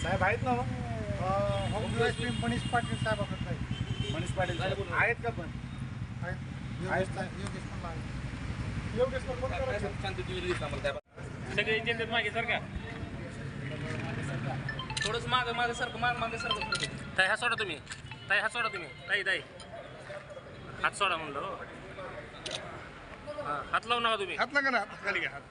साहेब आहेत ना home device Manish Patil साहेबाकडे आहे. मनीष पाटील आहेत का पण योगेश पण फोन करायचं. सगळे जनतेत मागे सर का थोडंच मागे सारखं ताई हात सोडा तुम्ही ताई हात सोडा म्हणलं हो. हात लावू नका तुम्ही हात नका ना हात खाली घ्या हात.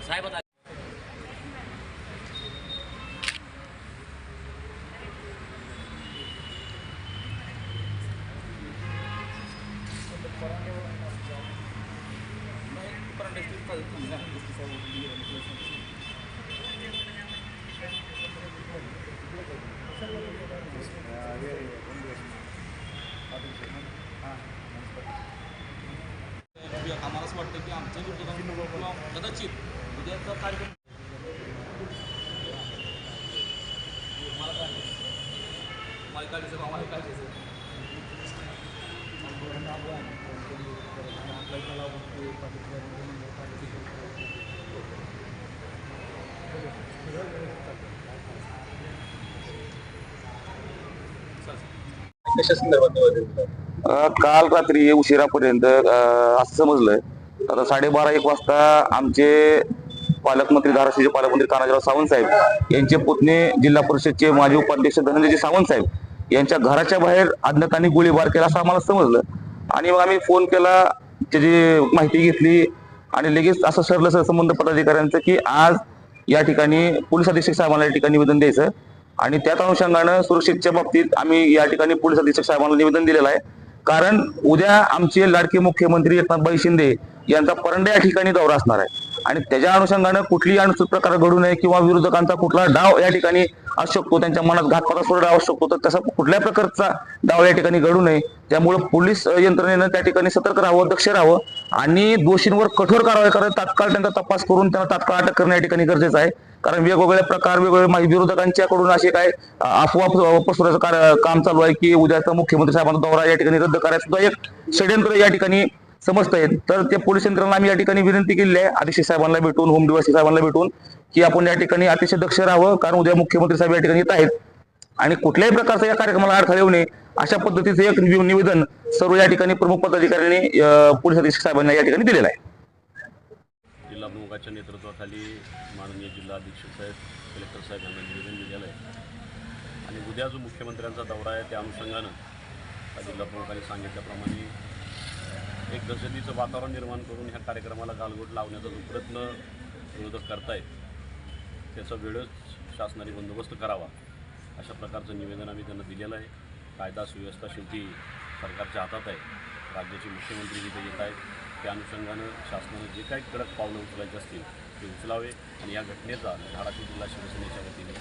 साहेब आता आम्हाला असं वाटतं की आमच्या किंवा कदाचित उद्याचा कार्यक्रम मला काढायचं आम्हाला काढायचं काल रात्री उशिरापर्यंत असं समजलंय आता 12:30-1 वाजता आमचे पालकमंत्री धाराशिवचे पालकमंत्री तानाजीराव सावंत साहेब यांचे पुतणे जिल्हा परिषदचे माजी उपाध्यक्ष धनंजय सावंत साहेब यांच्या घराच्या बाहेर अज्ञातांनी गोळीबार केला असं आम्हाला समजलं. आणि मग आम्ही फोन केला, त्याची माहिती घेतली आणि लगेच असं ठरलं संबंध पदाधिकाऱ्यांचं की आज या ठिकाणी पोलीस अधीक्षक साहेबांना या ठिकाणी निवेदन द्यायचं. आणि त्याच अनुषंगानं सुरक्षेच्या बाबतीत आम्ही या ठिकाणी पोलीस अधीक्षक साहेबांना निवेदन दिलेलं आहे. कारण उद्या आमचे लाडके मुख्यमंत्री एकनाथभाई शिंदे यांचा परंडा या ठिकाणी दौरा असणार आहे आणि त्याच्या अनुषंगानं कुठलीही अनुचित प्रकार घडू नये किंवा विरोधकांचा कुठला डाव या ठिकाणी असू शकतो, त्यांच्या मनात घातपाताचा डाव असू शकतो, तर तसा कुठल्या प्रकारचा डाव या ठिकाणी घडू नये. त्यामुळे पोलीस यंत्रणेनं त्या ठिकाणी सतर्क राहावं, दक्ष राहावं आणि दोषींवर कठोर कारवाई करत तात्काळ त्यांचा तपास करून त्यांना तात्काळ अटक करणं या ठिकाणी गरजेचं आहे. कारण वेगवेगळे प्रकार वेगवेगळे विरोधकांच्याकडून असे काय अफवा पसरवायचं काम चालू आहे की उद्याचा मुख्यमंत्री साहेबांचा दौरा या ठिकाणी रद्द करायचा सुद्धा एक षड्यंत्र या ठिकाणी समजत आहे. तर ते पोलीस यंत्रणेला आम्ही या ठिकाणी विनंती केली आहे अधीक्षक साहेबांना भेटून, होम डिवाइस साहेबांना भेटून, की आपण या ठिकाणी अतिशय दक्ष राहावं. कारण उद्या मुख्यमंत्री साहेब या ठिकाणी येत आहेत आणि कुठल्याही प्रकारचा या कार्यक्रमाला अडथळा येऊ नये अशा पद्धतीचं एक निवेदन सर्व या ठिकाणी प्रमुख पदाधिकाऱ्यांनी पोलीस अधीक्षक साहेबांना या ठिकाणी दिलेलं आहे. जिल्हा प्रमुखाच्या नेतृत्वाखाली माननीय जिल्हा अधीक्षक साहेब, कलेक्टर साहेब यांना निवेदन दिलेलं आहे आणि उद्या जो मुख्यमंत्र्यांचा दौरा आहे त्या अनुषंगानं जिल्हा प्रमुखांनी सांगितल्याप्रमाणे एक दहशतीचं वातावरण निर्माण करून ह्या कार्यक्रमाला गालबोट लावण्याचा जो प्रयत्न विरोधक करतायत त्याचा वेळच शासनाने बंदोबस्त करावा अशा प्रकारचं निवेदन आम्ही त्यांना दिलेलं आहे. कायदा सुव्यवस्था शेवटी सरकारच्या हातात आहे. राज्याचे मुख्यमंत्री जिथे येत आहेत त्या अनुषंगानं शासनानं जे काही कडक पावलं उचलायचे असतील ते उचलावे आणि या घटनेचा धाराशिव जिल्हा शिवसेनेच्या वतीने